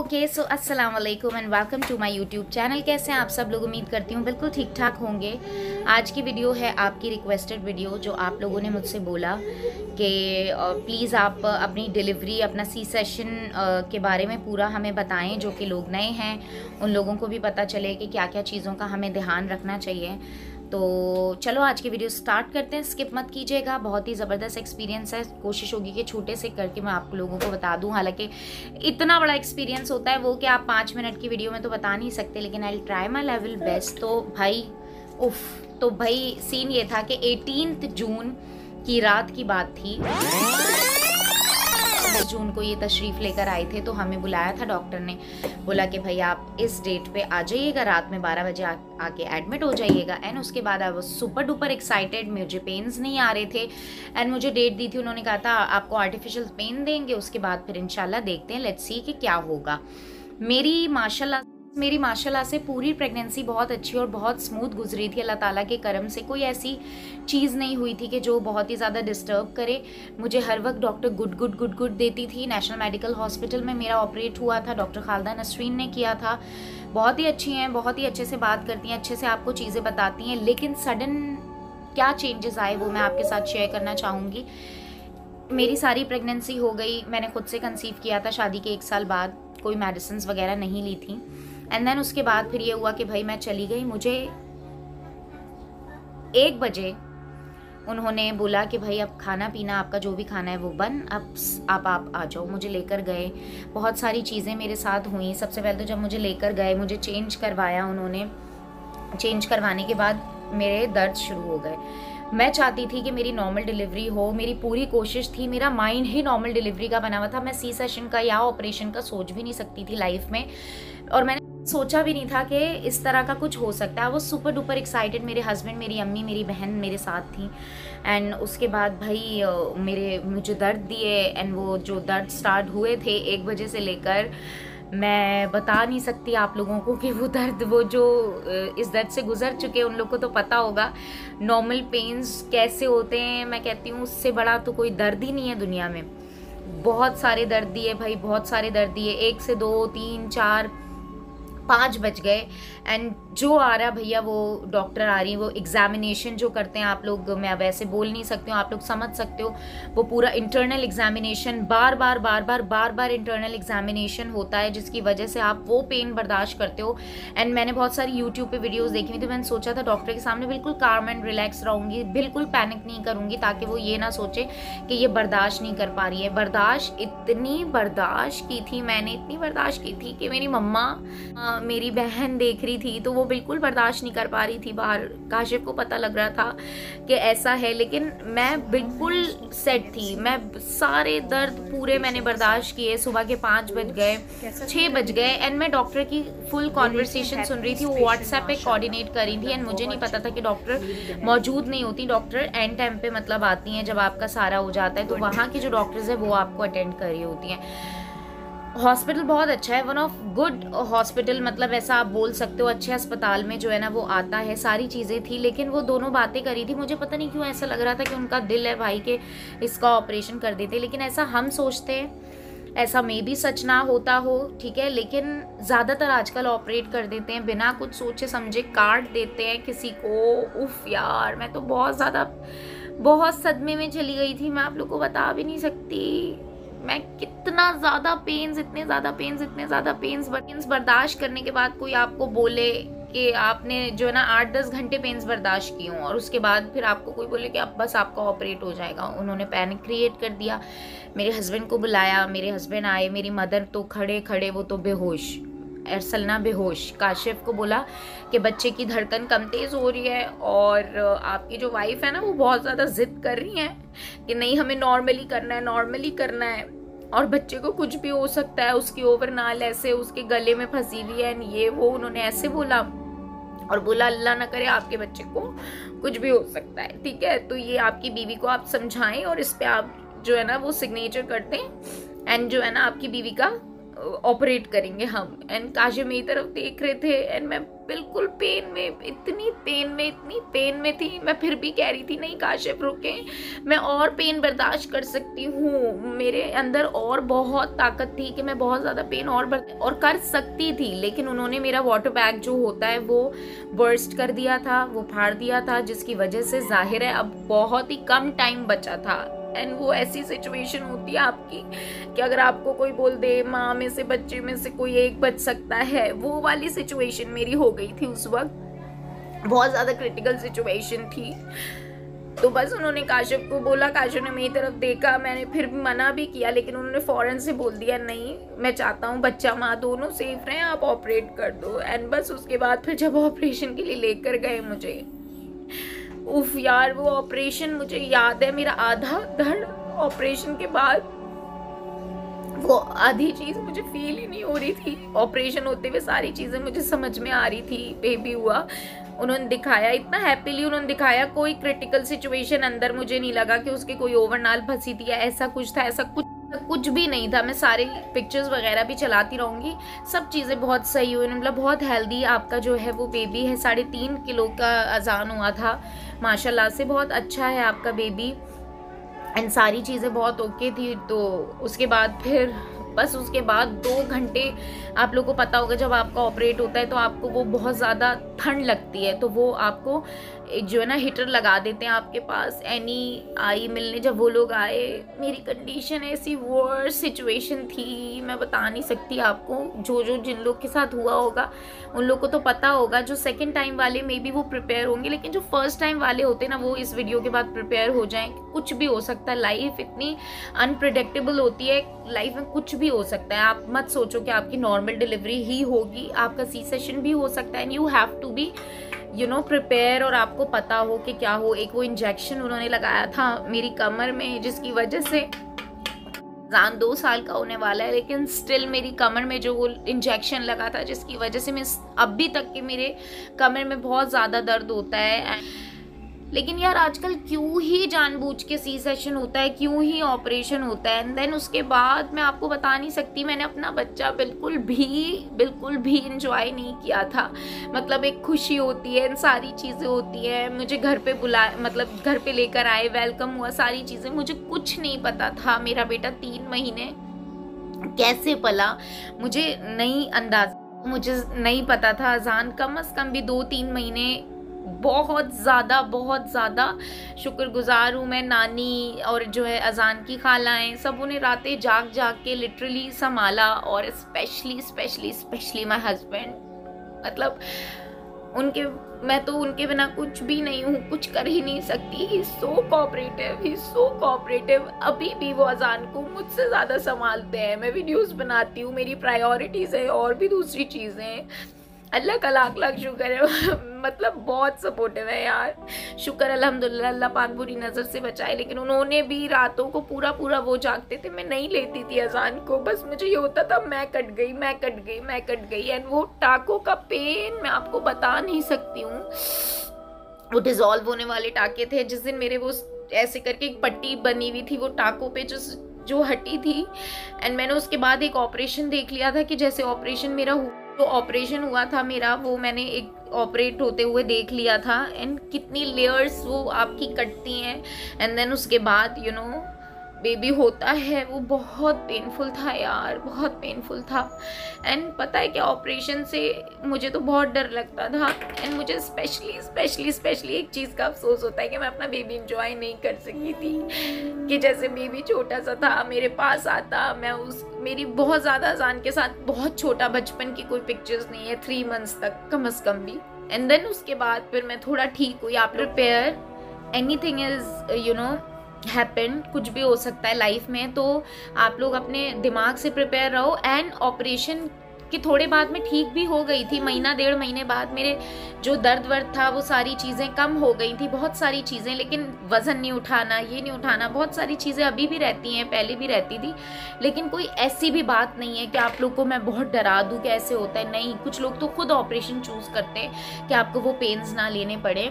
Okay so अस्सलाम वालेकुम and welcome to my YouTube channel. कैसे हैं आप सब लोग? उम्मीद करती हूँ बिल्कुल ठीक ठाक होंगे। आज की वीडियो है आपकी रिक्वेस्टेड वीडियो, जो आप लोगों ने मुझसे बोला कि प्लीज़ आप अपनी डिलीवरी, अपना सी सेशन के बारे में पूरा हमें बताएं। जो कि लोग नए हैं उन लोगों को भी पता चले कि क्या क्या चीज़ों का हमें ध्यान रखना चाहिए। तो चलो आज की वीडियो स्टार्ट करते हैं, स्किप मत कीजिएगा। बहुत ही ज़बरदस्त एक्सपीरियंस है, कोशिश होगी कि छोटे से करके मैं आप लोगों को बता दूं। हालांकि इतना बड़ा एक्सपीरियंस होता है वो कि आप 5 मिनट की वीडियो में तो बता नहीं सकते, लेकिन I try my level best. तो भाई सीन ये था कि 18 जून की रात की बात थी। जून को ये तशरीफ़ लेकर आए थे, तो हमें बुलाया था डॉक्टर ने, बोला कि भाई आप इस डेट पे आ जाइएगा, रात में 12 बजे आके एडमिट हो जाइएगा। एंड उसके बाद I was super duper excited. मुझे पेन्स नहीं आ रहे थे एंड मुझे डेट दी थी, उन्होंने कहा था आपको आर्टिफिशियल पेन देंगे, उसके बाद फिर इंशाल्लाह देखते हैं, लेट्स सी कि क्या होगा। मेरी माशाल्लाह से पूरी प्रेगनेंसी बहुत अच्छी और बहुत स्मूथ गुजरी थी। अल्लाह ताला के करम से कोई ऐसी चीज़ नहीं हुई थी कि जो बहुत ही ज़्यादा डिस्टर्ब करे। मुझे हर वक्त डॉक्टर गुड देती थी। नेशनल मेडिकल हॉस्पिटल में मेरा ऑपरेट हुआ था, डॉक्टर खालदा नसरीन ने किया था। बहुत ही अच्छी हैं, बहुत ही अच्छे से बात करती हैं, अच्छे से आपको चीज़ें बताती हैं। लेकिन सडन क्या चेंजेस आए वो मैं आपके साथ शेयर करना चाहूँगी। मेरी सारी प्रेगनेंसी हो गई, मैंने खुद से कंसीव किया था शादी के 1 साल बाद, कोई मेडिसिन वगैरह नहीं ली थी। एंड देन उसके बाद फिर ये हुआ कि भाई मैं चली गई। मुझे 1 बजे उन्होंने बोला कि भाई अब खाना पीना आपका जो भी खाना है वो बन, अब आप आ जाओ। मुझे लेकर गए, बहुत सारी चीज़ें मेरे साथ हुई। सबसे पहले तो जब मुझे लेकर गए, मुझे चेंज करवाया उन्होंने। चेंज करवाने के बाद मेरे दर्द शुरू हो गए। मैं चाहती थी कि मेरी नॉर्मल डिलीवरी हो, मेरी पूरी कोशिश थी, मेरा माइंड ही नॉर्मल डिलीवरी का बना हुआ था। मैं सी सेशन का या ऑपरेशन का सोच भी नहीं सकती थी लाइफ में, और मैंने सोचा भी नहीं था कि इस तरह का कुछ हो सकता है। वो सुपर डुपर एक्साइटेड। मेरे हस्बैंड, मेरी अम्मी, मेरी बहन मेरे साथ थी। एंड उसके बाद भाई मुझे दर्द दिए, एंड वो जो दर्द स्टार्ट हुए थे 1 बजे से लेकर, मैं बता नहीं सकती आप लोगों को कि वो दर्द, वो जो इस दर्द से गुजर चुके उन लोगों को तो पता होगा नॉर्मल पेन्स कैसे होते हैं। मैं कहती हूँ उससे बड़ा तो कोई दर्द ही नहीं है दुनिया में। बहुत सारे दर्द दिए भाई, बहुत सारे दर्द दिए। 1 से 2 3 4 5 बज गए। एंड जो आ रहा भैया, वो डॉक्टर आ रही, वो एग्जामिनेशन जो करते हैं आप लोग, मैं अब ऐसे बोल नहीं सकती हूँ, आप लोग समझ सकते हो। वो पूरा इंटरनल एग्जामिनेशन, बार बार इंटरनल एग्जामिनेशन होता है, जिसकी वजह से आप वो पेन बर्दाश्त करते हो। एंड मैंने बहुत सारी यूट्यूब पे वीडियोस देखी हुई थी। मैंने सोचा था डॉक्टर के सामने बिल्कुल काम एंड रिलैक्स रहूंगी, बिल्कुल पैनिक नहीं करूंगी, ताकि वो ये ना सोचे कि ये बर्दाश्त नहीं कर पा रही है। इतनी बर्दाश्त की थी मैंने, इतनी बर्दाश्त की थी कि मेरी मम्मा, मेरी बहन देख रही थी, तो वो बिल्कुल बर्दाश्त नहीं कर पा रही थी। बाहर काशिफ को पता लग रहा था कि ऐसा है, लेकिन मैं बिल्कुल सेट थी। मैं सारे दर्द पूरे मैंने बर्दाश्त किए। सुबह के 5 बज गए, 6 बज गए, एंड मैं डॉक्टर की फुल कॉन्वर्सेशन सुन रही थी। वो व्हाट्सएप पे कोऑर्डिनेट कर रही थी, एंड मुझे नहीं पता था कि डॉक्टर मौजूद नहीं होती। डॉक्टर एंड टाइम पे मतलब आती हैं, जब आपका सारा हो जाता है, तो वहाँ की जो डॉक्टर्स है वो आपको अटेंड कर रही होती हैं। हॉस्पिटल बहुत अच्छा है, वन ऑफ गुड हॉस्पिटल, मतलब ऐसा आप बोल सकते हो। अच्छे अस्पताल में जो है ना वो आता है, सारी चीज़ें थी। लेकिन वो दोनों बातें करी थी, मुझे पता नहीं क्यों ऐसा लग रहा था कि उनका दिल है भाई के इसका ऑपरेशन कर देते। लेकिन ऐसा हम सोचते हैं, ऐसा मे भी सच ना होता हो, ठीक है, लेकिन ज़्यादातर आजकल ऑपरेट कर देते हैं, बिना कुछ सोचे समझे काट देते हैं किसी को। उफ यार, मैं तो बहुत सदमे में चली गई थी। मैं आप लोग को बता भी नहीं सकती मैं कितना ज़्यादा इतने ज़्यादा पेन्स बर्दाश्त करने के बाद कोई आपको बोले कि आपने जो है ना 8-10 घंटे पेन्स बर्दाश्त किए हों, और उसके बाद फिर आपको कोई बोले कि अब बस आपका ऑपरेट हो जाएगा। उन्होंने पैनिक क्रिएट कर दिया। मेरे हस्बैंड को बुलाया, मेरे हस्बैंड आए, मेरी मदर तो खड़े वो तो बेहोश, अरसलना बेहोश। काशिफ को बोला कि बच्चे की धड़कन कम तेज़ हो रही है, और आपकी जो वाइफ है ना वो बहुत ज़्यादा जिद कर रही हैं कि नहीं, हमें नॉर्मली करना है, और बच्चे को कुछ भी हो सकता है, उसकी ओवरनाल ऐसे उसके गले में फंसी हुई है, ये वो उन्होंने ऐसे बोला। और बोला अल्लाह ना करे आपके बच्चे को कुछ भी हो सकता है, ठीक है, तो ये आपकी बीवी को आप समझाएं, और इस पे आप जो है ना वो सिग्नेचर कर दें, एंड जो है ना आपकी बीवी का ऑपरेट करेंगे हम। एंड काशिफ मेरी तरफ देख रहे थे एंड मैं बिल्कुल पेन में, इतनी पेन में थी। मैं फिर भी कह रही थी नहीं काशिफ रुके, मैं और पेन बर्दाश्त कर सकती हूँ, मेरे अंदर और बहुत ताकत थी कि मैं बहुत ज़्यादा पेन और कर सकती थी। लेकिन उन्होंने मेरा वाटर बैग जो होता है वो बर्स्ट कर दिया था, वो फाड़ दिया था, जिसकी वजह से जाहिर है अब बहुत ही कम टाइम बचा था। एंड वो ऐसी सिचुएशन होती है आपकी कि अगर आपको कोई बोल दे माँ में से बच्चे में से कोई एक बच सकता है, वो वाली सिचुएशन मेरी हो गई थी उस वक्त, बहुत ज़्यादा क्रिटिकल सिचुएशन थी। तो बस उन्होंने काशिफ को बोला, काशिफ ने मेरी तरफ देखा, मैंने फिर भी मना भी किया लेकिन उन्होंने फ़ौरन से बोल दिया नहीं मैं चाहता हूँ बच्चा माँ दोनों सेफ रहें, आप ऑपरेट कर दो। एंड बस उसके बाद फिर जब ऑपरेशन के लिए लेकर गए मुझे, उफ यार वो ऑपरेशन मुझे याद है, मेरा आधा धड़ ऑपरेशन के बाद वो आधी चीज मुझे फील ही नहीं हो रही थी। ऑपरेशन होते हुए सारी चीजें मुझे समझ में आ रही थी। बेबी हुआ, उन्होंने दिखाया इतना हैप्पीली, उन्होंने दिखाया कोई क्रिटिकल सिचुएशन अंदर मुझे नहीं लगा कि उसके कोई ओवरनाल फंसी थी या ऐसा कुछ था, ऐसा कुछ भी नहीं था। मैं सारे पिक्चर्स वगैरह भी चलाती रहूँगी, सब चीज़ें बहुत सही हुई, मतलब बहुत हेल्दी आपका जो है वो बेबी है। 3.5 किलो का अजान हुआ था माशाल्लाह से, बहुत अच्छा है आपका बेबी एंड सारी चीज़ें बहुत ओके थी। तो उसके बाद फिर बस उसके बाद 2 घंटे, आप लोगों को पता होगा जब आपका ऑपरेट होता है तो आपको वो बहुत ज़्यादा ठंड लगती है, तो वो आपको जो है ना हीटर लगा देते हैं आपके पास। एनी आई मिलने, जब वो लोग आए मेरी कंडीशन ऐसी वर्स्ट सिचुएशन थी, मैं बता नहीं सकती आपको। जो जिन लोग के साथ हुआ होगा उन लोग को तो पता होगा, जो सेकंड टाइम वाले मे बी वो प्रिपेयर होंगे, लेकिन जो फर्स्ट टाइम वाले होते हैं ना वो इस वीडियो के बाद प्रिपेयर हो जाएं। कुछ भी हो सकता है, लाइफ इतनी अनप्रिडिक्टेबल होती है, लाइफ में कुछ भी हो सकता है। आप मत सोचो कि आपकी नॉर्मल डिलीवरी ही होगी, आपका सी सेशन भी हो सकता है। And you have to be prepare, और आपको पता हो कि क्या हो। एक वो इंजेक्शन उन्होंने लगाया था मेरी कमर में जिसकी वजह से जान 2 साल का होने वाला है, लेकिन स्टिल मेरी कमर में जो वो इंजेक्शन लगा था जिसकी वजह से मैं अभी तक के मेरे कमर में बहुत ज़्यादा दर्द होता है। लेकिन यार आजकल क्यों ही जानबूझ के सी सेशन होता है, क्यों ही ऑपरेशन होता है। एंड देन उसके बाद मैं आपको बता नहीं सकती, मैंने अपना बच्चा बिल्कुल भी इंजॉय नहीं किया था। मतलब एक खुशी होती है, सारी चीज़ें होती है, मुझे घर पे बुलाए, मतलब घर पे लेकर आए, वेलकम हुआ, सारी चीज़ें, मुझे कुछ नहीं पता था मेरा बेटा 3 महीने कैसे पला, मुझे नहीं पता था। अजान कम से कम भी 2-3 महीने बहुत ज़्यादा शुक्रगुजार हूँ मैं। नानी और जो है अजान की खालाएँ, सब उन्हें रातें जाग के लिटरली संभाला, और स्पेशली माय हस्बैंड, मतलब मैं तो उनके बिना कुछ भी नहीं हूँ, कुछ कर ही नहीं सकती। ही सो कोऑपरेटिव। अभी भी वो अजान को मुझसे ज़्यादा संभालते हैं। मैं वीडियोस बनाती हूँ, मेरी प्रायोरिटीज़ है और भी दूसरी चीज़ें। अल्लाह का लाख शुक्र है, मतलब बहुत सपोर्टिव है यार, शुक्र अल्हम्दुलिल्लाह। अल्लाह पाक बुरी नज़र से बचाए। लेकिन उन्होंने भी रातों को पूरा वो जागते थे, मैं नहीं लेती थी अजान को, बस मुझे ये होता था मैं कट गई। एंड वो टाकों का पेन मैं आपको बता नहीं सकती हूँ। वो डिजॉल्व होने वाले टाके थे, जिस दिन मेरे वो ऐसे करके एक पट्टी बनी हुई थी वो टाकों पे जो हटी थी। एंड मैंने उसके बाद एक ऑपरेशन देख लिया था कि जैसे ऑपरेशन मेरा ऑपरेशन हुआ था मेरा, वो मैंने एक ऑपरेट होते हुए देख लिया था। एंड कितनी लेयर्स वो आपकी कटती हैं, एंड देन उसके बाद बेबी होता है, वो बहुत पेनफुल था यार, बहुत पेनफुल था। एंड पता है क्या, ऑपरेशन से मुझे तो बहुत डर लगता था। एंड मुझे स्पेशली एक चीज़ का अफसोस होता है कि मैं अपना बेबी इंजॉय नहीं कर सकी थी। कि जैसे बेबी छोटा सा था, मेरे पास आता, मेरी बहुत ज़्यादा अजान के साथ बहुत छोटा बचपन की कोई पिक्चर्स नहीं है, 3 मंथ्स तक कम से कम भी। एंड देन उसके बाद फिर मैं थोड़ा ठीक हुई। आप प्रिपेयर, एनीथिंग इज हैपन, कुछ भी हो सकता है लाइफ में, तो आप लोग अपने दिमाग से प्रिपेयर रहो। एंड ऑपरेशन के थोड़े बाद में ठीक भी हो गई थी, 1.5 महीने बाद मेरे जो दर्द था वो सारी चीज़ें कम हो गई थी, बहुत सारी चीज़ें। लेकिन वज़न नहीं उठाना, ये नहीं उठाना, बहुत सारी चीज़ें अभी भी रहती हैं, पहले भी रहती थी। लेकिन कोई ऐसी भी बात नहीं है कि आप लोग को मैं बहुत डरा दूँ कि ऐसे होता है, नहीं। कुछ लोग तो खुद ऑपरेशन चूज़ करते हैं कि आपको वो पेन्स ना लेने पड़े।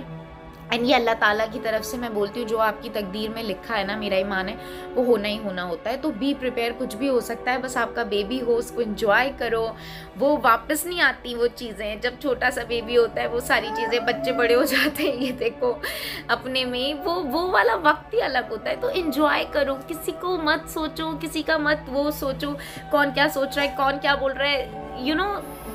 एंड ये अल्लाह ताला की तरफ से मैं बोलती हूँ, जो आपकी तकदीर में लिखा है ना, मेरा ईमान है वो होना ही होना होता है। तो बी प्रिपेयर, कुछ भी हो सकता है, बस आपका बेबी हो, उसको एंजॉय करो। वो वापस नहीं आती वो चीज़ें, जब छोटा सा बेबी होता है वो सारी चीज़ें, बच्चे बड़े हो जाते हैं, ये देखो अपने में वो वाला वक्त ही अलग होता है। तो एंजॉय करो, किसी को मत सोचो, किसी का मत वो सोचो कौन क्या सोच रहा है, कौन क्या बोल रहा है। You know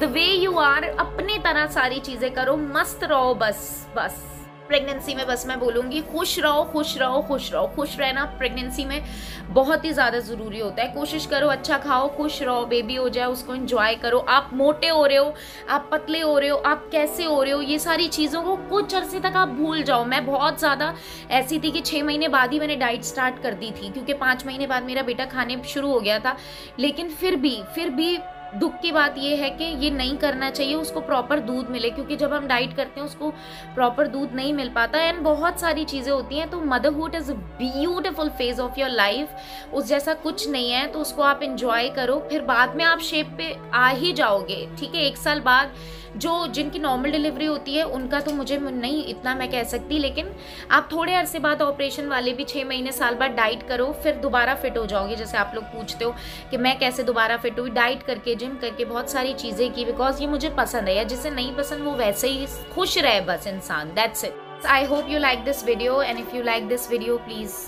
the way you are, अपने तरह सारी चीज़ें करो, मस्त रहो बस। प्रेगनेंसी में बस मैं बोलूँगी खुश रहो, खुश रहो, खुश रहो। खुश रहना प्रेगनेंसी में बहुत ही ज़्यादा ज़रूरी होता है। कोशिश करो अच्छा खाओ, खुश रहो, बेबी हो जाए उसको एंजॉय करो। आप मोटे हो रहे हो, आप पतले हो रहे हो, आप कैसे हो रहे हो, ये सारी चीज़ों को कुछ अरसे तक आप भूल जाओ। मैं बहुत ज़्यादा ऐसी थी कि 6 महीने बाद ही मैंने डाइट स्टार्ट कर दी थी, क्योंकि 5 महीने बाद मेरा बेटा खाने शुरू हो गया था। लेकिन फिर भी दुख की बात ये है कि ये नहीं करना चाहिए, उसको प्रॉपर दूध मिले, क्योंकि जब हम डाइट करते हैं उसको प्रॉपर दूध नहीं मिल पाता। एंड बहुत सारी चीज़ें होती हैं। तो motherhood is a beautiful phase of your life, उस जैसा कुछ नहीं है। तो उसको आप इंजॉय करो, फिर बाद में आप शेप पे आ ही जाओगे, ठीक है। 1 साल बाद जिनकी नॉर्मल डिलीवरी होती है उनका तो मुझे नहीं इतना मैं कह सकती, लेकिन आप थोड़े अरसे बाद ऑपरेशन वाले भी 6 महीने साल बाद डाइट करो, फिर दोबारा फिट हो जाओगे। जैसे आप लोग पूछते हो कि मैं कैसे दोबारा फिट हुई, डाइट करके, जिम करके, बहुत सारी चीज़ें की, बिकॉज ये मुझे पसंद है। या जिसे नहीं पसंद वो वैसे ही खुश रहे बस इंसान, that's it. I hope you like this video, and if you like this video please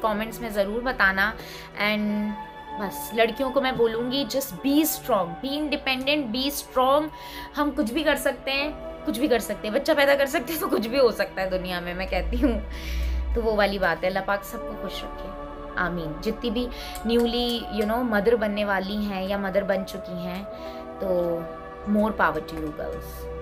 comments में ज़रूर बताना। एंड बस लड़कियों को मैं बोलूँगी, just be strong, be independent, be strong. हम कुछ भी कर सकते हैं, कुछ भी कर सकते हैं, बच्चा पैदा कर सकते हैं तो कुछ भी हो सकता है दुनिया में, मैं कहती हूँ। तो वो वाली बात है। अल्लाह पाक सबको खुश रखे, आमीन। जितनी भी न्यूली मदर बनने वाली हैं या मदर बन चुकी हैं, तो more power to you girls.